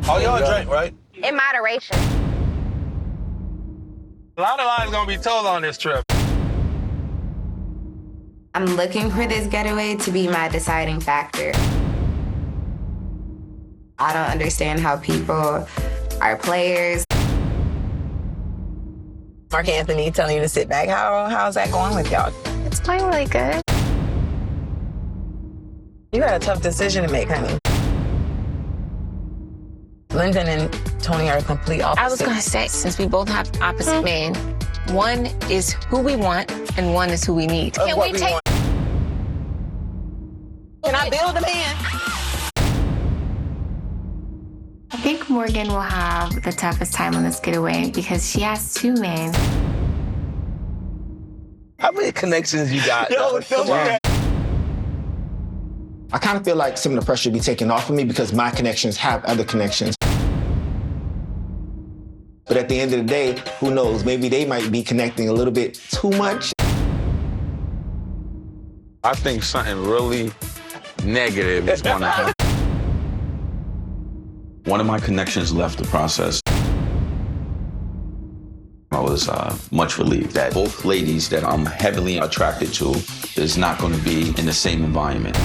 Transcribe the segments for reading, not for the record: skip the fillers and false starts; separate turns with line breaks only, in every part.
Oh, y'all drink, right?
In moderation.
A lot of lies gonna be told on this trip.
I'm looking for this getaway to be my deciding factor. I don't understand how people are players.
Mark Anthony telling you to sit back. How's that going with y'all?
It's going really good.
You got a tough decision to make, honey. Lyndon and Tony are complete opposites.
I was gonna say, since we both have opposite men, one is who we want and one is who we need. Can we take...
Can I build a man?
I think Morgan will have the toughest time on this getaway because she has two men.
How many connections you got?
I kind of feel like some of the pressure will be taken off of me because my connections have other connections. But at the end of the day, who knows? Maybe they might be connecting a little bit too much.
I think something really negative is gonna happen.
One of my connections left the process. I was much relieved that both ladies that I'm heavily attracted to is not going to be in the same environment.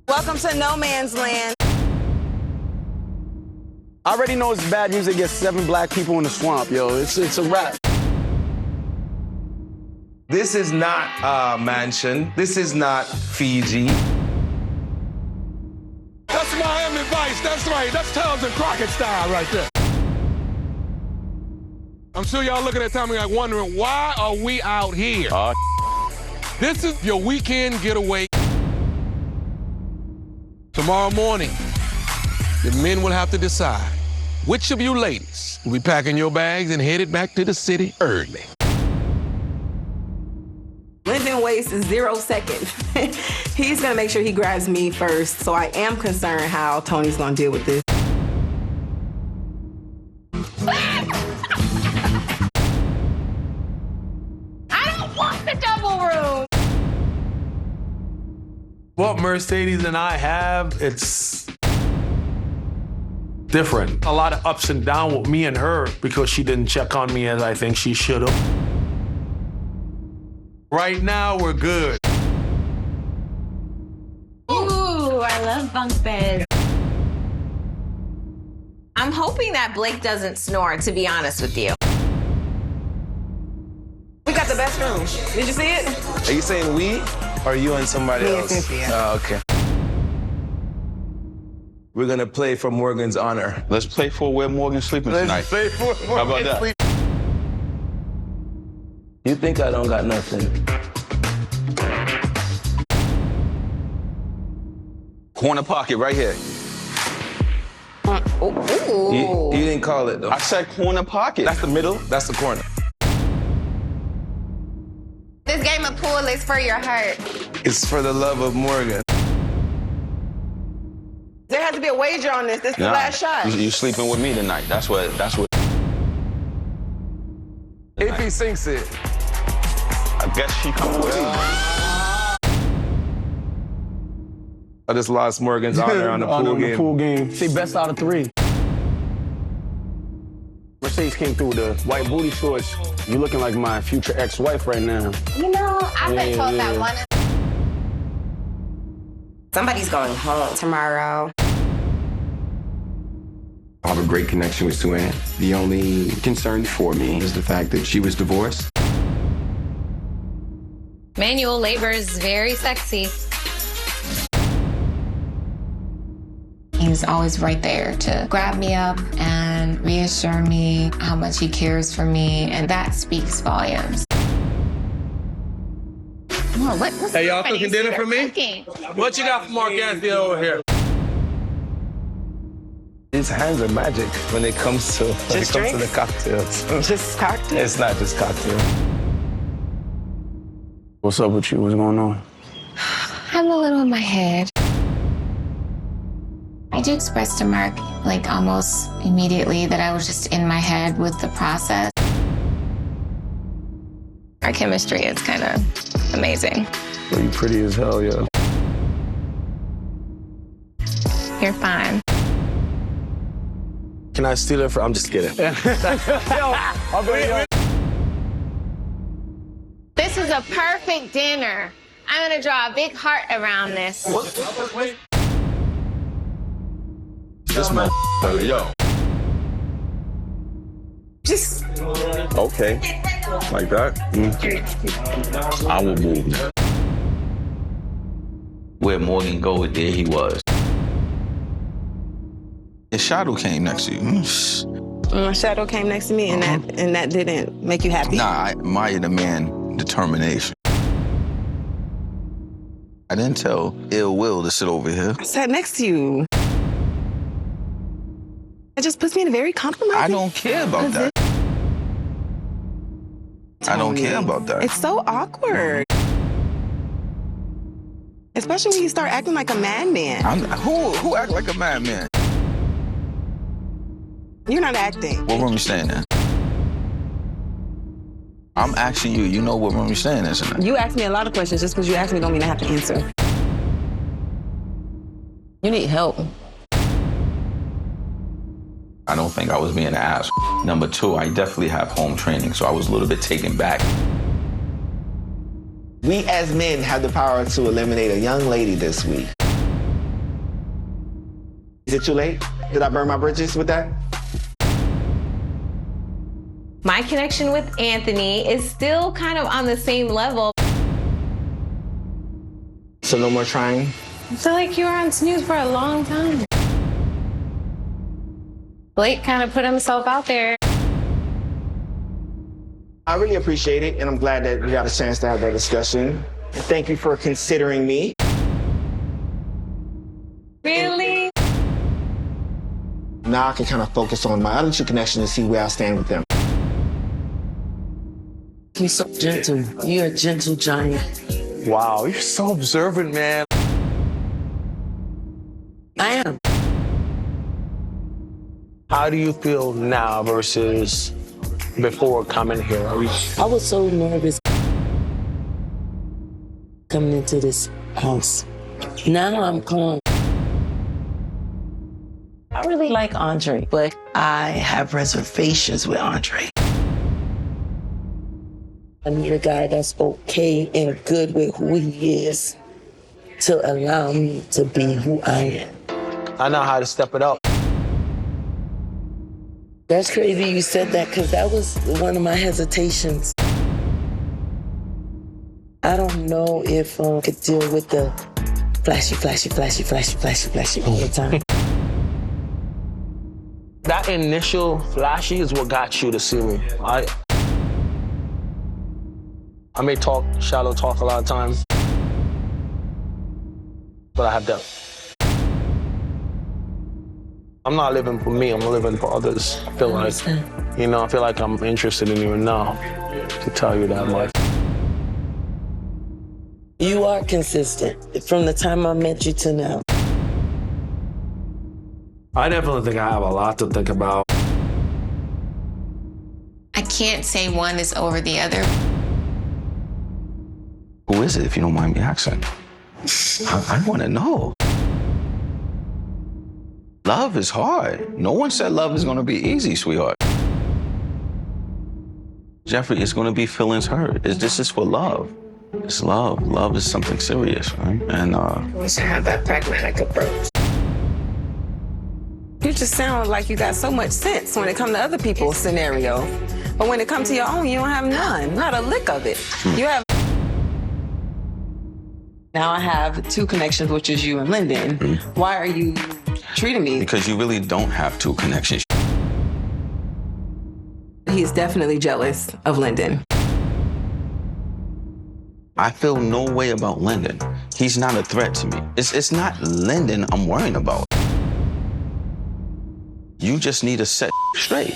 Welcome to no man's land.
I already know it's bad news to get 7 black people in the swamp, yo. It's a wrap.
This is not a mansion. This is not Fiji.
That's Miami Vice, that's right. That's Tubbs and Crockett style right there. I'm sure y'all looking at Tommy like wondering, why are we out here? This is your weekend getaway. Tomorrow morning, the men will have to decide which of you ladies will be packing your bags and headed back to the city early.
Lyndon wastes 0 seconds. He's gonna make sure he grabs me first, so I am concerned how Tony's gonna deal with this.
I don't want the double room!
What Mercedes and I have, it's different. A lot of ups and downs with me and her because she didn't check on me as I think she should have. Right now, we're good.
Ooh, I love bunk beds.
I'm hoping that Blake doesn't snore, to be honest with you.
We got the best room. Did you see it?
Are you saying we or you and somebody
Me and
else?
Cynthia.
Oh, okay. We're gonna play for Morgan's honor.
Let's play for where Morgan's sleeping tonight.
Let's play for Morgan's
How about that?
sleep. You think I don't got nothing?
Corner pocket right here.
You didn't call it though.
I said corner pocket.
That's the middle, that's the corner.
This game of pool is for your heart.
It's for the love of Morgan.
There has to be a wager on this. This is the last shot.
You sleeping with me tonight. That's what.
If he sinks it.
I guess she come with me.
I just lost Morgan's honor on the pool game.
See, best out of 3. Mercedes came through with the white booty shorts. You looking like my future ex-wife right now.
You know, I've been told that one. Somebody's going home tomorrow.
I have a great connection with Sue Ann. The only concern for me is the fact that she was divorced.
Manual labor is very sexy.
He's always right there to grab me up and reassure me how much he cares for me, and that speaks volumes.
Oh, what's
Hey, y'all
happening?
cooking dinner for me?
Cooking.
What you got for Mark Anthony over here?
His hands are magic when it comes to the cocktails.
Just cocktail.
It's not just cocktail.
What's up with you? What's going on?
I'm a little in my head. I do express to Mark, like almost immediately, that I was just in my head with the process.
Our chemistry is kind of amazing.
Well, you pretty as hell, yo.
You're fine.
Can I steal it from? I'm just kidding.
This is a perfect dinner. I'm gonna draw a big heart around this.
This motherfucker, yo.
Just
Okay. Like that? I will move now. Where Morgan go, there he was. His shadow came next to you.
my shadow came next to me, and that didn't make you happy.
Nah, I admire the man determination. I didn't tell ill will to sit over here.
I sat next to you. It just puts me in a very compromising.
I don't care about that. I don't care about that.
It's so awkward. Especially when you start acting like a madman.
Who act like a madman?
You're not acting.
What room you staying in? I'm asking you. You know what room you staying in, isn't it?
You ask me a lot of questions. Just because you ask me don't mean I have to answer. You need help.
I don't think I was being an ass. Number two, I definitely have home training, so I was a little bit taken back.
We as men have the power to eliminate a young lady this week. Is it too late? Did I burn my bridges with that?
My connection with Anthony is still kind of on the same level.
So no more trying?
I feel like you were on snooze for a long time. Blake kind of put himself out there.
I really appreciate it, and I'm glad that we got a chance to have that discussion. Thank you for considering me.
Really?
Now I can kind of focus on my other two connections and see where I stand with them.
You're so gentle. You're a gentle giant.
Wow, you're so observant, man.
I am.
How do you feel now versus before coming here?
I was so nervous coming into this house. Now I'm calm. I really like Andre, but I have reservations with Andre. I need a guy that's okay and good with who he is to allow me to be who I am.
I know how to step it up.
That's crazy you said that, because that was one of my hesitations. I don't know if I could deal with the flashy all the time.
That initial flashy is what got you to see me. I may talk, shallow talk a lot of times, but I have depth. I'm not living for me, I'm living for others. I feel like, I feel like I'm interested in you now, to tell you that much.
You are consistent from the time I met you to now.
I definitely think I have a lot to think about.
I can't say one is over the other.
Who is it, if you don't mind me asking? I want to know. Love is hard. No one said love is going to be easy, sweetheart. Jeffrey, it's going to be feelings hurt. This is for love. It's love. Love is something serious, right? And
Let's have that pragmatic approach.
You just sound like you got so much sense when it comes to other people's scenario. But when it comes to your own, you don't have none. Not a lick of it. You have... Now I have two connections, which is you and Lyndon. Why are you treating me?
because you really don't have two connections.
He is definitely jealous of Lyndon.
I feel no way about Lyndon. He's not a threat to me. It's not Lyndon I'm worrying about. You just need to set straight.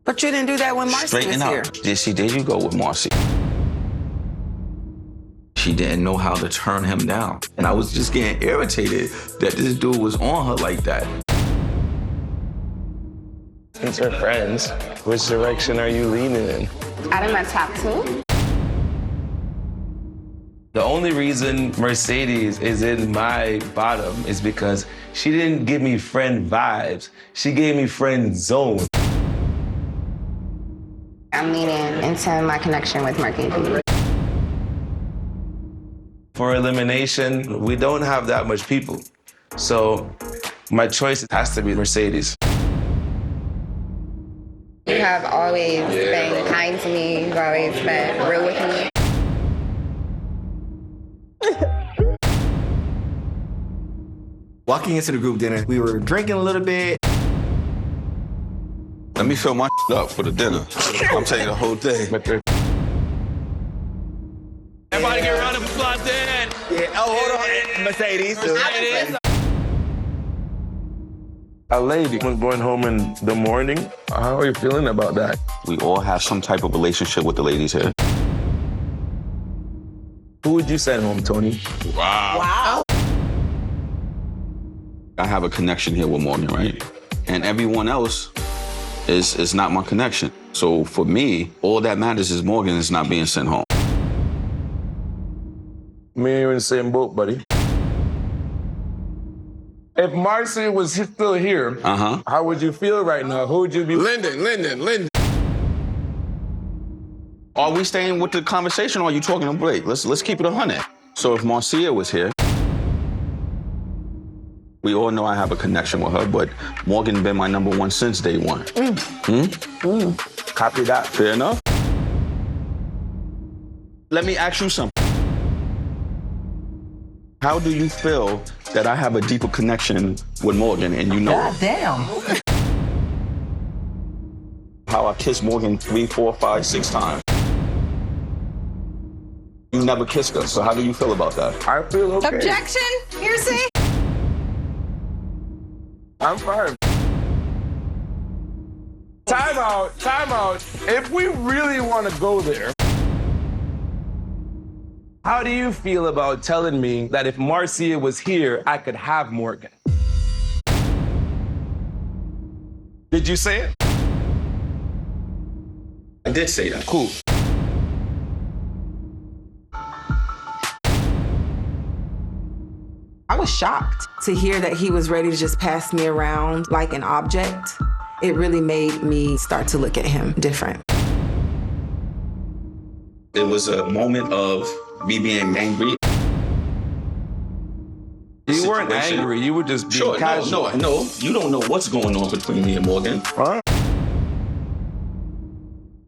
But you didn't do that when Marcy
Straighten
was here.
out. See, there you go with Marcy. She didn't know how to turn him down. And I was just getting irritated that this dude was on her like that.
Since we're friends, which direction are you leaning in?
Out of my top two?
The only reason Mercedes is in my bottom is because she didn't give me friend vibes. She gave me friend zone.
I'm leaning into my connection with Marky.
For elimination, we don't have that much people. So my choice has to be Mercedes.
You have always been kind to me. You've always been real with me.
Walking into the group dinner, we were drinking a little bit.
Let me fill my up for the dinner. I'm taking the whole thing.
Everybody get a round of applause then.
Yeah. Oh, hold on. Mercedes.
A lady was going home in the morning. How are you feeling about that?
We all have some type of relationship with the ladies here.
Who would you send home, Tony?
Wow.
I have a connection here with Morgan, right? And everyone else is not my connection. So for me, all that matters is Morgan is not being sent home.
Me and you in the same boat, buddy. If Marcy was still here, how would you feel right now? Who would you be?
Lyndon.
Are we staying with the conversation or are you talking to Blake? Let's keep it 100. So if Marcia was here, we all know I have a connection with her, but Morgan been my number one since day one.
Copy that.
Fair enough? Let me ask you something. How do you feel that I have a deeper connection with Morgan and you know
God damn.
how I kissed Morgan 3, 4, 5, 6 times? You never kissed her, so how do you feel about that?
I feel okay.
Objection. Hearsay.
I'm fine. Time out. If we really want to go there, how do you feel about telling me that if Marcia was here, I could have Morgan? Did you say it?
I did say that.
Cool.
I was shocked to hear that he was ready to just pass me around like an object. It really made me start to look at him different.
It was a moment of me being angry.
You weren't angry, you were just being casual.
No, you don't know what's going on between me and Morgan.
Huh?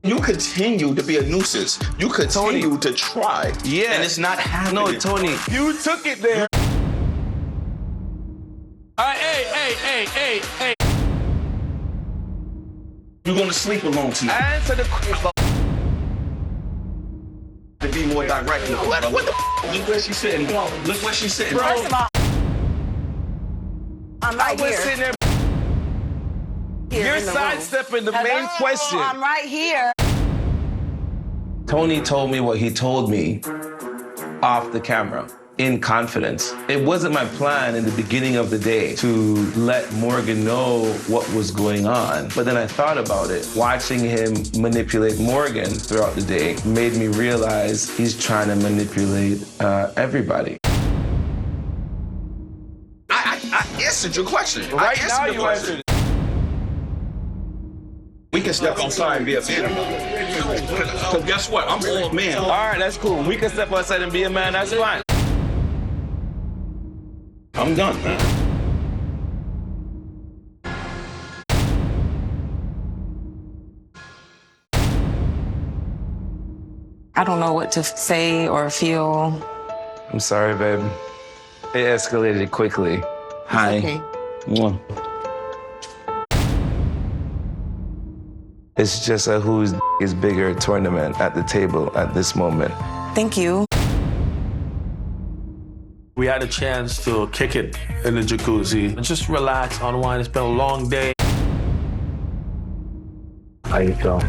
You continue to be a nuisance. You continue to try.
Yeah.
And it's not happening.
No, Tony.
You took it there.
Hey.
You're gonna sleep alone tonight.
Answer the question.
To be more direct. What the Look where she's sitting. Look where she's sitting.
First of all, I'm right here.
Sitting there.
Here
You're
in the
sidestepping the
room.
main question.
I'm right here.
Tony told me what he told me off the camera, in confidence. It wasn't my plan in the beginning of the day to let Morgan know what was going on. But then I thought about it. Watching him manipulate Morgan throughout the day made me realize he's trying to manipulate everybody.
I answered your question.
Right now you answered it.
We can step outside and be a man. Because guess what? I'm all man.
All right, that's cool. We can step outside and be a man, that's fine.
I'm done, man.
I don't know what to say or feel.
I'm sorry, babe. It escalated quickly. Hi.
Okay.
Mwah. It's just a who's is bigger tournament at the table at this moment.
Thank you.
We had a chance to kick it in the jacuzzi. Just relax, unwind. It's been a long day. How you feel?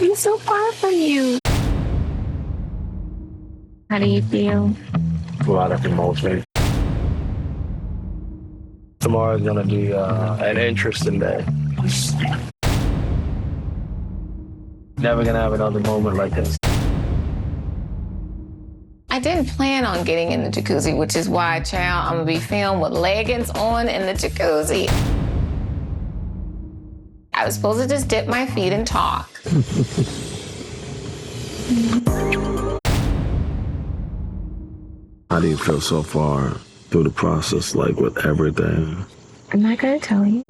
I'm so far from you. How do you feel?
A lot of emotion. Tomorrow's gonna be an interesting day. Never gonna have another moment like this.
I didn't plan on getting in the jacuzzi, which is why, child, I'm gonna be filmed with leggings on in the jacuzzi. I was supposed to just dip my feet and talk.
How do you feel so far through the process, like with everything?
I'm not gonna tell you.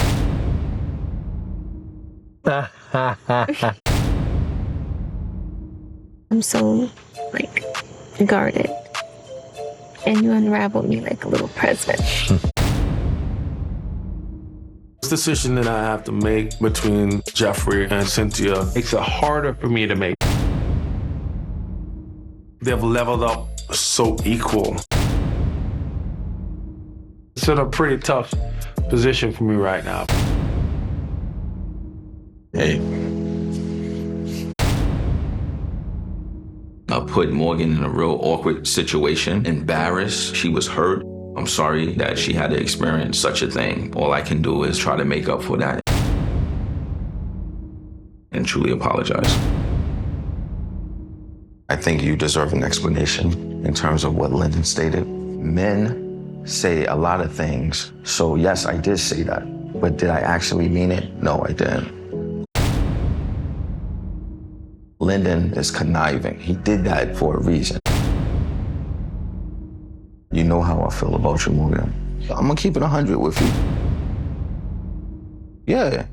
I'm so, guarded. And you unraveled me like a little present.
This decision that I have to make between Jeffrey and Cynthia makes it harder for me to make. They've leveled up so equal. It's in a pretty tough position for me right now.
Hey. I put Morgan in a real awkward situation, embarrassed. She was hurt. I'm sorry that she had to experience such a thing. All I can do is try to make up for that and truly apologize.
I think you deserve an explanation in terms of what Lyndon stated. Men say a lot of things, so yes, I did say that. But did I actually mean it? No, I didn't. Lyndon is conniving. He did that for a reason. You know how I feel about you, Morgan. I'm gonna keep it 100 with you. Yeah,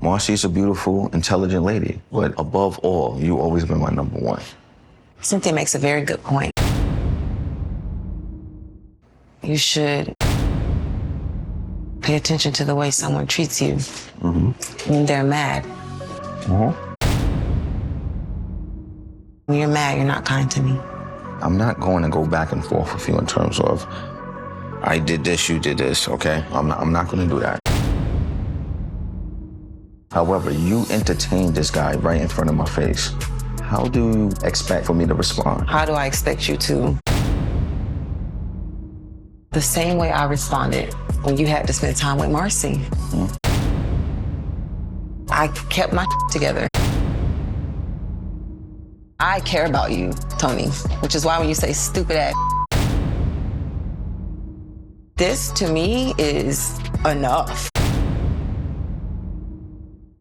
Marcy's a beautiful, intelligent lady, but above all, you always been my number one.
Cynthia makes a very good point. You should pay attention to the way someone treats you when they're mad. When you're mad, you're not kind to me.
I'm not going to go back and forth with you in terms of, I did this, you did this, okay? I'm not going to do that. However, you entertained this guy right in front of my face. How do you expect for me to respond?
How do I expect you to? The same way I responded when you had to spend time with Marcy. I kept my together. I care about you, Tony, which is why when you say stupid ass, this to me is enough.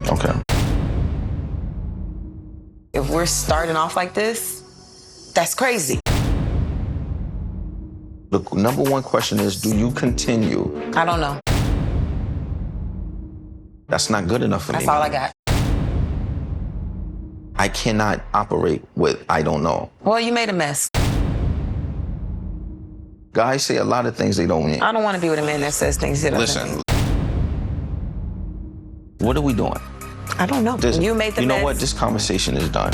Okay.
If we're starting off like this, that's crazy.
The number one question is, do you continue?
I don't know.
That's not good enough for me.
That's all I got.
I cannot operate with I don't know.
Well, you made a mess.
Guys say a lot of things they don't mean.
I don't want to be with a man that says things that doesn't mean.
What are we doing?
I don't know. You made the mess.
You know what? This conversation is done.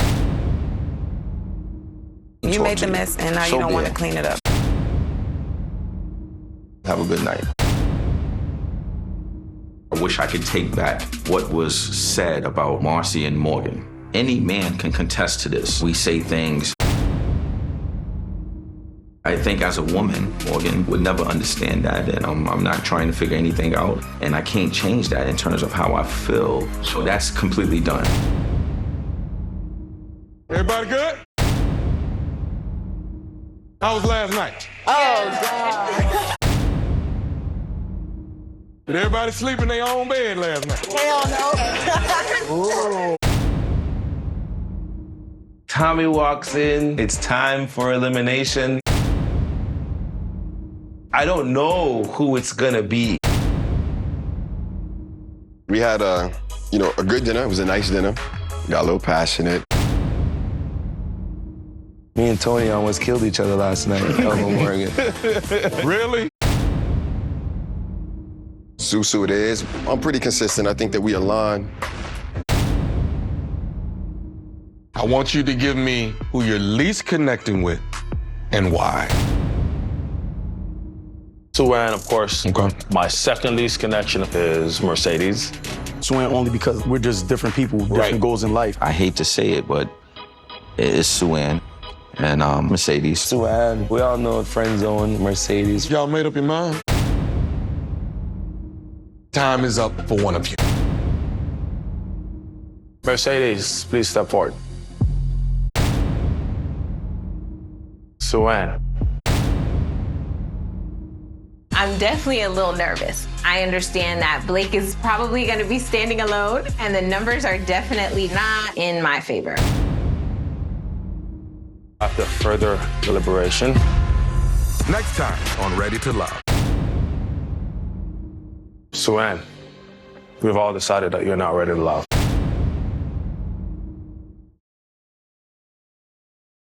You made the mess, and now you don't want to clean it up.
Have a good night.
I wish I could take back what was said about Marcy and Morgan. Any man can contest to this. We say things. I think as a woman, Morgan would never understand that, and I'm not trying to figure anything out, and I can't change that in terms of how I feel. So that's completely done.
Everybody good? How was last night?
Oh, God.
Did everybody sleep in their own bed last night?
Hell no.
Tommy walks in, it's time for elimination. I don't know who it's gonna be.
We had a good dinner. It was a nice dinner. Got a little passionate.
Me and Tony almost killed each other last night over Morgan.
Really?
Susu it is. I'm pretty consistent. I think that we align.
I want you to give me who you're least connecting with and why.
Suanne, of course. Okay. My second least connection is Mercedes.
Suanne only because we're just different people with different goals in life.
I hate to say it, but it is Suanne and Mercedes.
Suanne, we all know friend zone, Mercedes.
Y'all made up your mind? Time is up for one of you.
Mercedes, please step forward. Suanne.
I'm definitely a little nervous. I understand that Blake is probably going to be standing alone, and the numbers are definitely not in my favor.
After further deliberation.
Next time on Ready to Love.
Suanne, we've all decided that you're not ready to love.